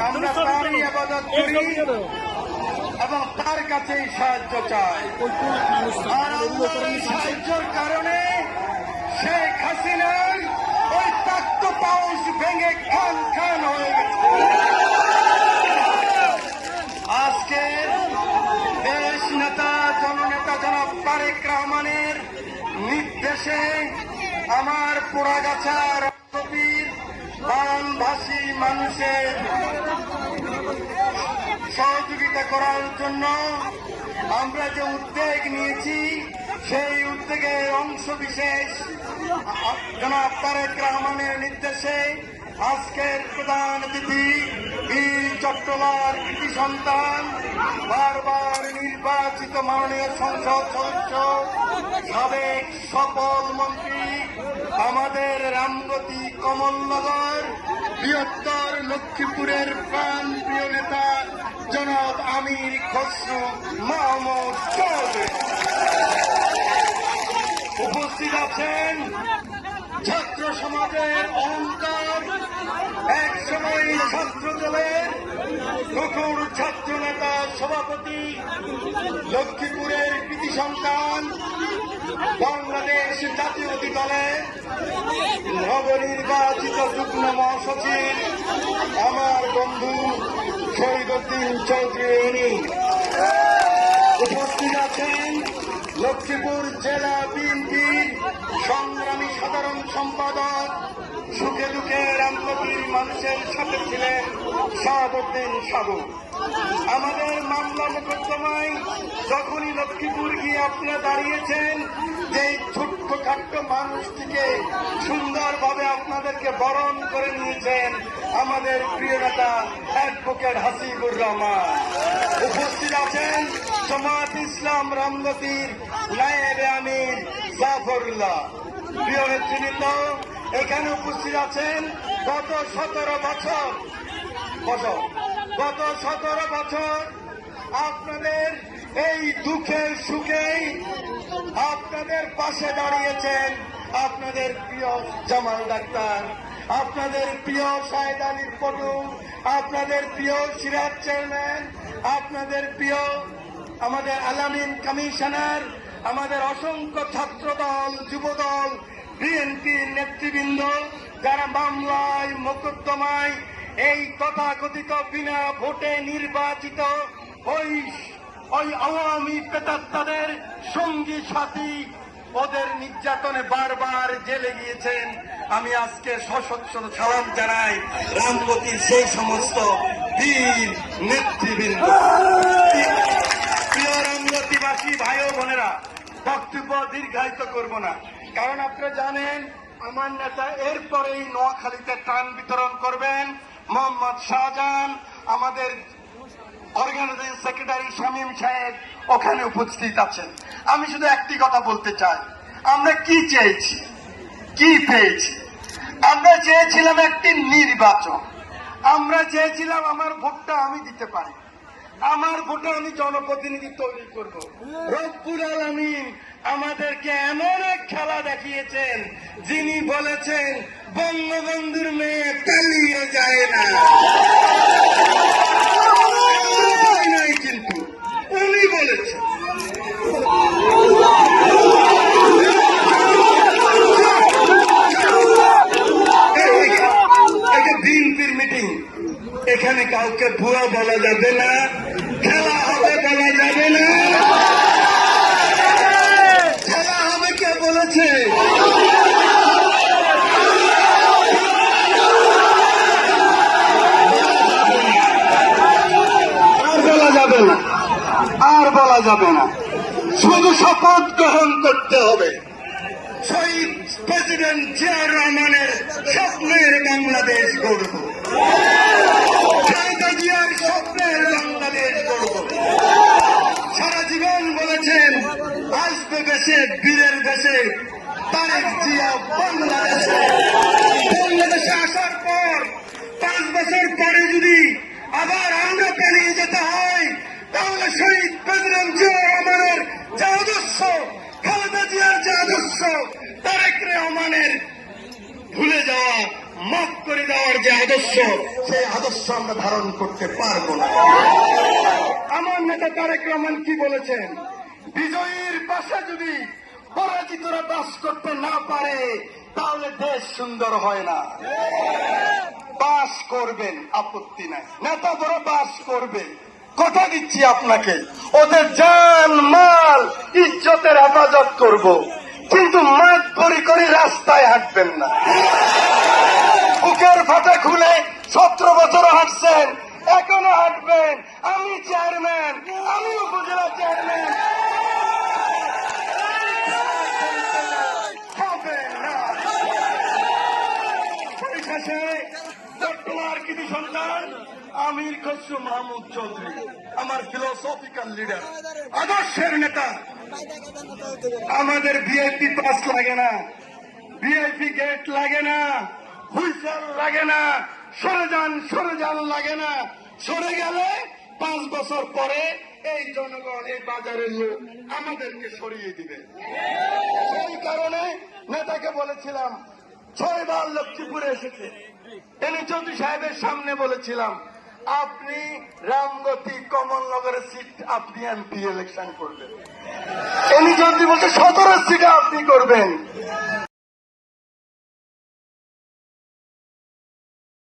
আমরা তারই ইবাদত করি এবং তার কাছেই সাহায্য চাই। আর আল্লাহর এই সাহায্যের কারণে শেখ হাসিনার ওই তাক্ত পাউস ভেঙে খান খান হয়ে গেছে। আজকে দেশ নেতা জননেতা জনাব তারেক রহমানের নির্দেশে আমার পোড়াগাছার বারাণভাষী মানুষের সহযোগিতা করার জন্য আমরা যে উদ্যোগ নিয়েছি, সেই উদ্যোগের অংশ বিশেষ জনাব তারেক রহমানের নির্দেশে আজকের প্রধান অতিথি বীর চট্টলার কৃতি সন্তান, বারবার নির্বাচিত মাননীয় সংসদ সদস্য, সাবেক সফল মন্ত্রী, আমাদের রামগতি কমলনগর বৃহত্তর লক্ষ্মীপুরের প্রাণ প্রিয় নেতা জনাব আমির খসরু মাহমুদ চৌধুরী উপস্থিত আছেন। ছাত্র সমাজের অহংকার, এক সময় ছাত্র দলের নতুন ছাত্র নেতা সভাপতি, লক্ষ্মীপুরের কৃতি সন্তান, বাংলাদেশ জাতীয়তাবাদী দলের নবনির্বাচিত যুগ্ম মহাসচিব আমার বন্ধু শহীদুদ্দিন চৌধুরী উপস্থিত আছেন। লক্ষ্মীপুর জেলা বিএনপির সংগ্রামী সাধারণ সম্পাদক, সুখে দুঃখে রামগতির মানুষের সাথে ছিলেন শাহাবুদ্দিন সাবু। আমাদের মামলা মোকদ্দমায় যখনই লক্ষ্মীপুর গিয়ে আপনারা দাঁড়িয়েছেন, যে ছোট্টখাট্ট মানুষটিকে সুন্দরভাবে আপনাদেরকে বরণ করে নিয়েছেন আমাদের প্রিয় নেতা অ্যাডভোকেট হাসিবুর রহমান। উপস্থিত আছেন জামায়াত ইসলাম রামগতির নায়েবে আমির জাফরুল্লাহ। প্রিয় নেতৃবৃন্দ, এখানে উপস্থিত আছেন গত 17 বছর আপনাদের এই দুঃখে সুখে আপনাদের পাশে দাঁড়িয়েছেন আপনাদের প্রিয় জামাল ডাক্তার, আপনাদের প্রিয় শাহেদ আলীর পটু, আপনাদের প্রিয় সিরাজ চেয়ারম্যান, আপনাদের প্রিয় আমাদের আলামিন কমিশনার, আমাদের অসংখ্য ছাত্রদল, যুবদল, বিএনপির নেতৃবৃন্দ, যারা মামলায় মোকদ্দমায় এই তথাকথিত বিনা ভোটে নির্বাচিত ওই আওয়ামী প্রেতাত্মাদের সঙ্গী সাথী, ওদের নির্যাতনে বারবার জেলে গিয়েছেন। আমি আজকে সশস্ত্র সালাম জানাই রামগতির সেই সমস্ত বীর নেতৃবৃন্দ। প্রিয় রামগতিবাসী ভাই ও বোনেরা, বক্তব্য দীর্ঘায়িত করব না, কারণ আপনারা জানেন আমার নেতা এরপরেই নোয়াখালীতে ত্রাণ বিতরণ করবেন। মোহাম্মদ শাহজাহান, আমাদের অর্গানাইজিং সেক্রেটারি শামীম সাহেব ওখানে উপস্থিত আছেন। আমি শুধু একটি কথা বলতে চাই, আমরা কি চেয়েছি, কি পেয়েছি? আমরা চেয়েছিলাম একটি নির্বাচন, আমরা চেয়েছিলাম আমার ভোটটা আমি দিতে পারি, আমার ভোটে আমি জনপ্রতিনিধি তৈরি করব। রব্বুল আলামিন আমাদেরকে এমন এক খেলা দেখিয়েছেন, যিনি বলেছেন বঙ্গবন্ধুর মেয়ে পালিয়ে যায় না, নাই কিন্তু উনি বলেছেন। এটা বিএনপির মিটিং, এখানে কাউকে ভুয়া বলা যাবে না, খেলা হবে বলা যাবে না। খেলা হবে কে বলেছে? আর বলা যাবে না, শুধু শপথ গ্রহণ করতে হবে। শহীদ প্রেসিডেন্ট জিয়াউর রহমানের স্বপ্নের বাংলাদেশ গড়ব, খালেদা জিয়ার স্বপ্নের বাংলাদেশ গড়ব। সারা জীবন বলেছেন আসবে বেশে বীরের বেশে তারেক জিয়া বাংলাদেশে আসার পর 5 বছর পরে যদি আবার আমরা পালিয়ে যেতে হয়, তাহলে শহীদ প্রেসিডেন্ট জিয়াউর রহমানের যে আদর্শ, খালেদা জিয়ার যে আদর্শ, তারেক রহমানের ভুলে যাওয়া মাফ করে দেওয়ার যে আদর্শ, সেই আদর্শ আমরা ধারণ করতে পারবো না। আমার নেতা তারেক রহমান কি বলেছেন? বিজয়ীর পাশে যদি পরাজিতরা বাস করতে না পারে তাহলে দেশ সুন্দর হয় না। বাস করবেন, আপত্তি নাই, নেতা বড় বাস করবে, কথা দিচ্ছি আপনাকে। ওদের জান মাল ইজ্জতের হেফাজত করব, কিন্তু মাঠ ভরি করে রাস্তায় হাঁটবেন না। বুকের ফাটা খুলে 17 বছর হাঁটছেন, এখনো হাঁটবেন। আমি চেয়ারম্যান, আমি উপজেলা চেয়ারম্যান, হবেন না। পরিশেষে চট্টলার কৃতি সন্তান আমির খসরু মাহমুদ চৌধুরী আমার ফিলোসফিক্যাল লিডার, আদর্শের নেতা। আমাদের ভিআইপি পাস লাগে না, ভিআইপি গেট লাগে না, হুইসেল লাগে না, সরে যান লাগে না। সরে গেলে 5 বছর পরে এই জনগণ, এই বাজারের লোক আমাদেরকে সরিয়ে দিবে। সেই কারণে নেতাকে বলেছিলাম, 6 বার লক্ষ্মীপুরে এসেছে, এনে চৌধুরী সাহেবের সামনে বলেছিলাম, আপনি রামগতি কমলনগরের সিট আপনি এমপি ইলেকশন করবেন। এনি চৌধুরী বলছে 17 সিটে আপনি করবেন।